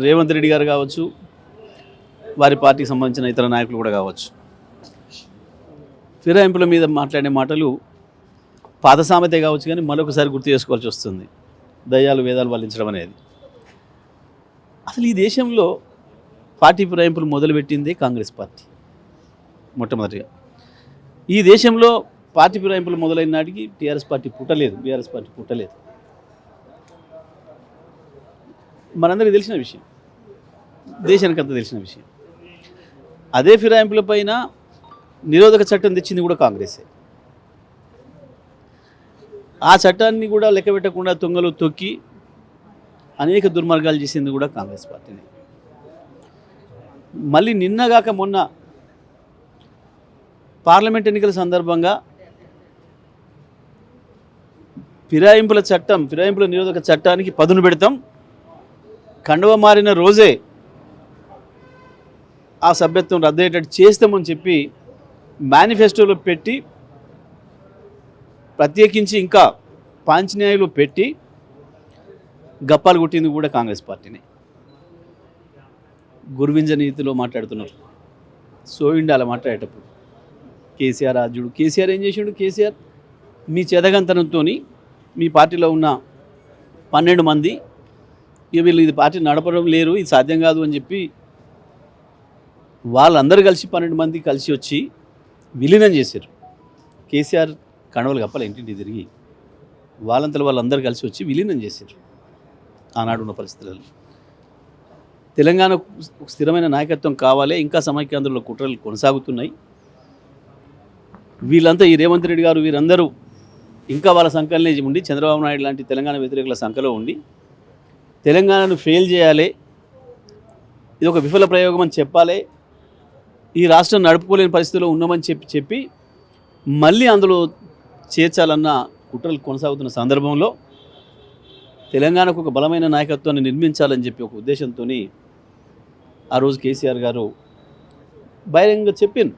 రేవంత్ రెడ్డి గారు కావచ్చు, వారి పార్టీకి సంబంధించిన ఇతర నాయకులు కూడా కావచ్చు, ఫిరాయింపుల మీద మాట్లాడే మాటలు పాత సామెతే కావచ్చు, కానీ మరొకసారి గుర్తు చేసుకోవాల్సి వస్తుంది. దయ్యాలు వేదాలు వల్లించడం అనేది. అసలు ఈ దేశంలో పార్టీ ఫిరాయింపులు మొదలుపెట్టిందే కాంగ్రెస్ పార్టీ మొట్టమొదటిగా. ఈ దేశంలో పార్టీ ఫిరాయింపులు మొదలైన నాటికి టీఆర్ఎస్ పార్టీ పుట్టలేదు, బీఆర్ఎస్ పార్టీ పుట్టలేదు. మనందరికీ తెలిసిన విషయం, దేశానికంతా తెలిసిన విషయం. అదే ఫిరాయింపుల పైన నిరోధక చట్టం తెచ్చింది కూడా కాంగ్రెసే. ఆ చట్టాన్ని కూడా లెక్క పెట్టకుండా తొంగలు తొక్కి అనేక దుర్మార్గాలు చేసింది కూడా కాంగ్రెస్ పార్టీనే. మళ్ళీ నిన్నగాక మొన్న పార్లమెంట్ ఎన్నికల సందర్భంగా ఫిరాయింపుల నిరోధక చట్టానికి పదును పెడతాం, కండువ మారిన రోజే ఆ సభ్యత్వం రద్దయ్యేటట్టు చేస్తామని చెప్పి మేనిఫెస్టోలో పెట్టి, ప్రత్యేకించి ఇంకా పాంచన్యాయులు పెట్టి గప్పాలు కొట్టింది కూడా కాంగ్రెస్ పార్టీనే. గురువింజ నీతిలో మాట్లాడుతున్నారు, సోయిండాల మాట్లాడేటప్పుడు కేసీఆర్ రాజుడు. కేసీఆర్ ఏం చేసిండు? కేసీఆర్ మీ చేతగంతనంతో మీ పార్టీలో ఉన్న 12 మంది వీళ్ళు ఇది పార్టీ నడపడం లేరు, ఇది సాధ్యం కాదు అని చెప్పి వాళ్ళందరూ కలిసి 12 మంది కలిసి వచ్చి విలీనం చేశారు. కేసీఆర్ కండవలు కప్పాలి ఇంటింటి తిరిగి వాళ్ళంతలో వాళ్ళందరూ కలిసి వచ్చి విలీనం చేశారు. ఆనాడు ఉన్న పరిస్థితులలో తెలంగాణకు స్థిరమైన నాయకత్వం కావాలి, ఇంకా సమైక్యాంధ్రంలో కుట్రలు కొనసాగుతున్నాయి. వీళ్ళంతా ఈ రేవంత్ రెడ్డి గారు వీరందరూ ఇంకా వాళ్ళ సంకలనే ఉండి, చంద్రబాబు నాయుడు లాంటి తెలంగాణ వ్యతిరేకుల సంఖలో ఉండి తెలంగాణను ఫెయిల్ చేయాలి, ఇది ఒక విఫల ప్రయోగం అని చెప్పాలి, ఈ రాష్ట్రం నడుపుకోలేని పరిస్థితిలో ఉన్నామని చెప్పి మళ్ళీ అందులో చేర్చాలన్న కుట్రలు కొనసాగుతున్న సందర్భంలో తెలంగాణకు ఒక బలమైన నాయకత్వాన్ని నిర్మించాలని చెప్పి ఒక ఉద్దేశంతో ఆ రోజు కేసీఆర్ గారు బహిరంగంగా చెప్పింది,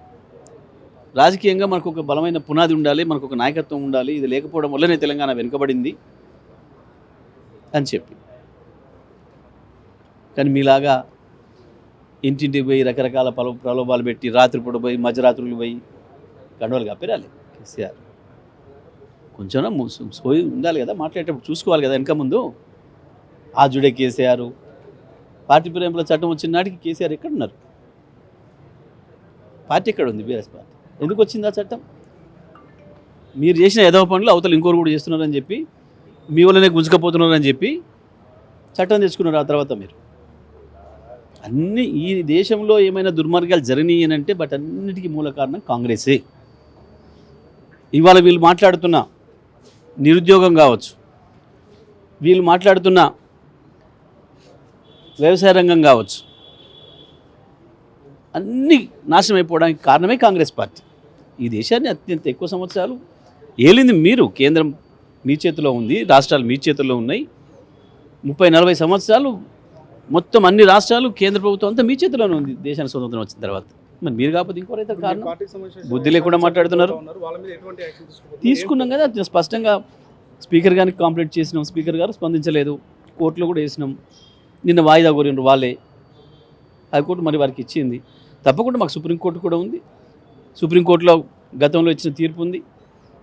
రాజకీయంగా మనకు ఒక బలమైన పునాది ఉండాలి, మనకు ఒక నాయకత్వం ఉండాలి, ఇది లేకపోవడం వల్లనే తెలంగాణ వెనుకబడింది అని చెప్పి. కానీ మీలాగా ఇంటింటికి పోయి రకరకాల ప్రలోభాలు పెట్టి రాత్రిపూట పోయి మధ్యరాత్రులు పోయి కండవలు కప్పిరాలి. కేసీఆర్ కొంచెం సోయి ఉండాలి కదా, మాట్లాడేటప్పుడు చూసుకోవాలి కదా. వెనక ముందు ఆ జుడే కేసీఆర్ పార్టీ ఫిరాయింపుల చట్టం వచ్చిన నాటికి కేసీఆర్ ఎక్కడున్నారు? పార్టీ ఎక్కడ ఉంది? BRS party. ఎందుకు వచ్చింది ఆ చట్టం? మీరు చేసిన ఏదో పనులు అవతల ఇంకోరు కూడా చేస్తున్నారని చెప్పి, మీ వల్లనే గుంజుకపోతున్నారని చెప్పి చట్టం తెచ్చుకున్నారు. ఆ తర్వాత మీరు అన్నీ ఈ దేశంలో ఏమైనా దుర్మార్గాలు జరిగినాయి అని అంటే బట్ అన్నిటికీ మూల కారణం కాంగ్రెసే. ఇవాళ వీళ్ళు మాట్లాడుతున్న నిరుద్యోగం కావచ్చు, వీళ్ళు మాట్లాడుతున్న వ్యవసాయ రంగం కావచ్చు, అన్నీ నాశనం అయిపోవడానికి కారణమే కాంగ్రెస్ పార్టీ. ఈ దేశాన్ని అత్యంత ఎక్కువ సంవత్సరాలు ఏలింది మీరు. కేంద్రం మీ చేతిలో ఉంది, రాష్ట్రాలు మీ చేతుల్లో ఉన్నాయి. 30-40 సంవత్సరాలు మొత్తం అన్ని రాష్ట్రాలు, కేంద్ర ప్రభుత్వం అంతా మీ చేతిలోనే ఉంది దేశానికి స్వతంత్రం వచ్చిన తర్వాత. మరి మీరు కాకపోతే ఇంకోరైతే కారణం? బుద్ధి లేకుండా మాట్లాడుతున్నారు. తీసుకున్నాం కదా స్పష్టంగా, స్పీకర్ గారికి కంప్లైంట్ చేసినాం, స్పీకర్ గారు స్పందించలేదు, కోర్టులో కూడా వేసినాం. నిన్న వాయిదా కోరినారు వాళ్ళే, హైకోర్టు మరి వారికి ఇచ్చింది. తప్పకుండా మాకు సుప్రీంకోర్టు కూడా ఉంది, సుప్రీంకోర్టులో గతంలో ఇచ్చిన తీర్పు ఉంది,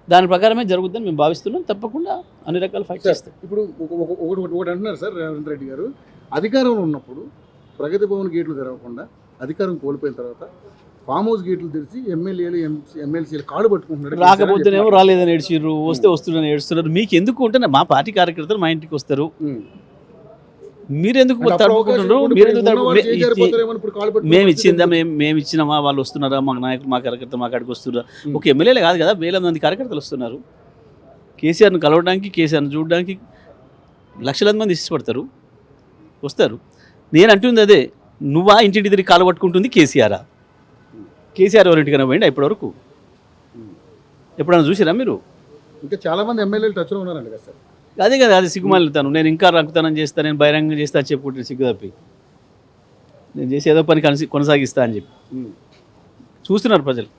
దాని ప్రకారమే జరుగుతుందని మేము భావిస్తున్నాం. తప్పకుండా అన్ని రకాల ఫైట్ చేస్తాం. ఇప్పుడు ఒకటి అంటున్నారు సార్ రేవంత్ రెడ్డి గారు, అధికారంలో ఉన్నప్పుడు ప్రగతి భవన్ గేట్లు తెరవకుండా అధికారం కోల్పోయిన తర్వాత ఫామ్ హౌస్ గేట్లు తెరిచి ఎమ్మెల్యేలు ఎమ్మెల్సీలు కాడు పట్టుకుంటున్నారు. రాకపోతేనేమో రాలేదని ఏడ్చిర్రు, వస్తే వస్తుందని ఏడుస్తున్నారు. మీకు ఎందుకు ఉంటే మా పార్టీ కార్యకర్తలు మా ఇంటికి వస్తారు, మీరెందుకు తడుపుకుంటున్నారు? మేము ఇచ్చిందా, మేము ఇచ్చినామా, వాళ్ళు వస్తున్నారా, మా నాయకులు మా కార్యకర్త మా కాడికి వస్తున్నారా? ఒక ఎమ్మెల్యేలే కాదు కదా, వేల మంది కార్యకర్తలు వస్తున్నారు. కేసీఆర్ను కలవడానికి, కేసీఆర్ను చూడడానికి లక్షలాది మంది ఇష్టపడతారు, వస్తారు. నేను అంటుంది అదే, నువ్వా ఇంటింటి తిరిగి కాలు పట్టుకుంటుంది కేసీఆరా? కేసీఆర్ ఎవరింటికైనా పోయింది ఇప్పటివరకు? ఎప్పుడైనా చూసిరా మీరు? ఇంకా చాలామంది ఎమ్మెల్యేలు టచ్లో ఉన్నారండి కదా సార్. అదే కదా, అది సిగ్గుమాలుతాను. నేను ఇంకా రక్తనం చేస్తాను, నేను బహిరంగం చేస్తా అని చెప్పుకుంటాను సిగ్గు తప్పి. నేను చేసి ఏదో పని కొనసాగిస్తా అని చెప్పి చూస్తున్నారు ప్రజలు.